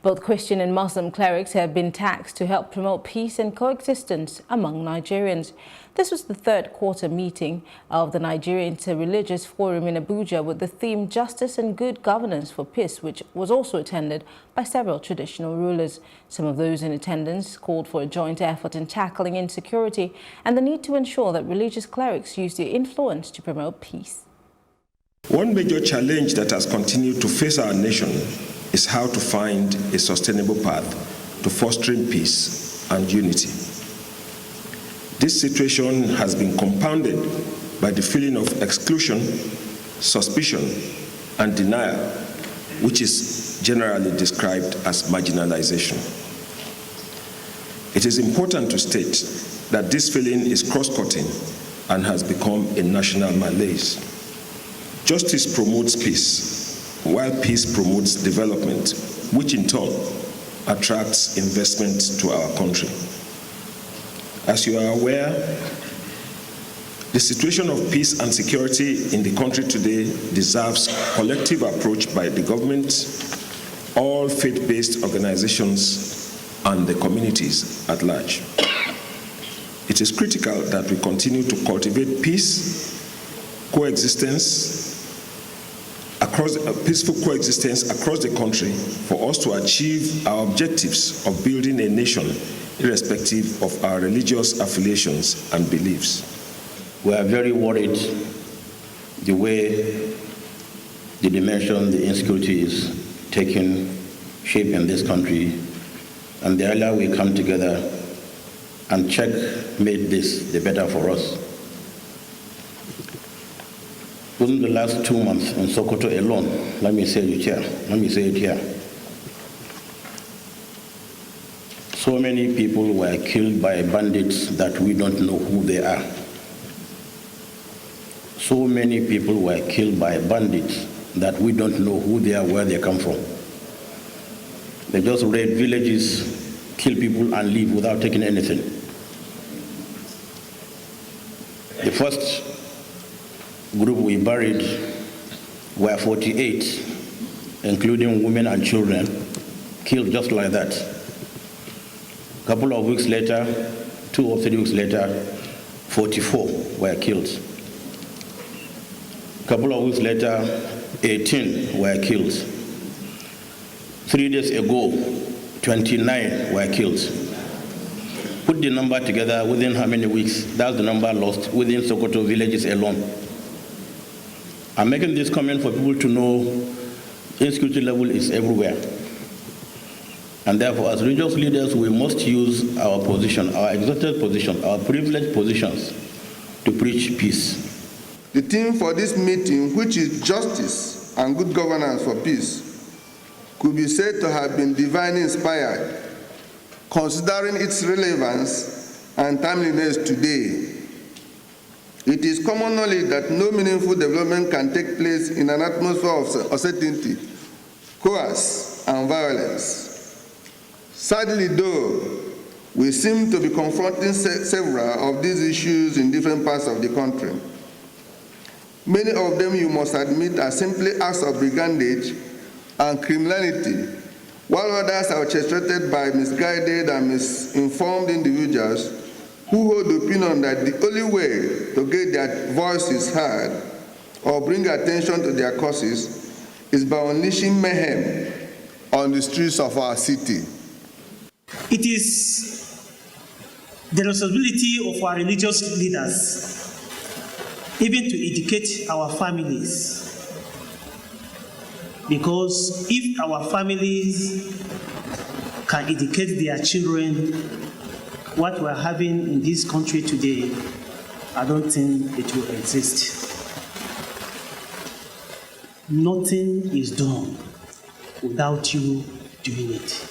Both Christian and Muslim clerics have been tasked to help promote peace and coexistence among Nigerians. This was the third quarter meeting of the Nigerian Interreligious Forum in Abuja with the theme Justice and Good Governance for Peace, which was also attended by several traditional rulers. Some of those in attendance called for a joint effort in tackling insecurity and the need to ensure that religious clerics use their influence to promote peace. One major challenge that has continued to face our nation is how to find a sustainable path to fostering peace and unity. This situation has been compounded by the feeling of exclusion, suspicion, and denial, which is generally described as marginalization. It is important to state that this feeling is cross-cutting and has become a national malaise. Justice promotes peace, while peace promotes development, which in turn attracts investment to our country. As you are aware, the situation of peace and security in the country today deserves collective approach by the government, all faith-based organizations, and the communities at large. It is critical that we continue to cultivate peace, peaceful coexistence across the country for us to achieve our objectives of building a nation irrespective of our religious affiliations and beliefs. We are very worried the way the dimension, the insecurity is taking shape in this country, and the earlier we come together and checkmate this, the better for us. Within the last 2 months in Sokoto alone, let me say it here, so many people were killed by bandits that we don't know who they are. So many people were killed by bandits that we don't know who they are, where they come from. They just raid villages, kill people and leave without taking anything. The first group we buried were 48, including women and children, killed just like that. A couple of weeks later, 2 or 3 weeks later, 44 were killed. A couple of weeks later, 18 were killed. 3 days ago, 29 were killed. Put the number together within how many weeks? That's the number lost within Sokoto villages alone. I'm making this comment for people to know insecurity level is everywhere. And therefore, as religious leaders, we must use our position, our exalted position, our privileged positions to preach peace. The theme for this meeting, which is justice and good governance for peace, could be said to have been divinely inspired, considering its relevance and timeliness today. It is common knowledge that no meaningful development can take place in an atmosphere of uncertainty, chaos, and violence. Sadly, though, we seem to be confronting several of these issues in different parts of the country. Many of them, you must admit, are simply acts of brigandage and criminality, while others are orchestrated by misguided and misinformed individuals who hold the opinion that the only way to get their voices heard or bring attention to their causes is by unleashing mayhem on the streets of our city. It is the responsibility of our religious leaders even to educate our families, because if our families can educate their children, what we're having in this country today, I don't think it will exist. Nothing is done without you doing it.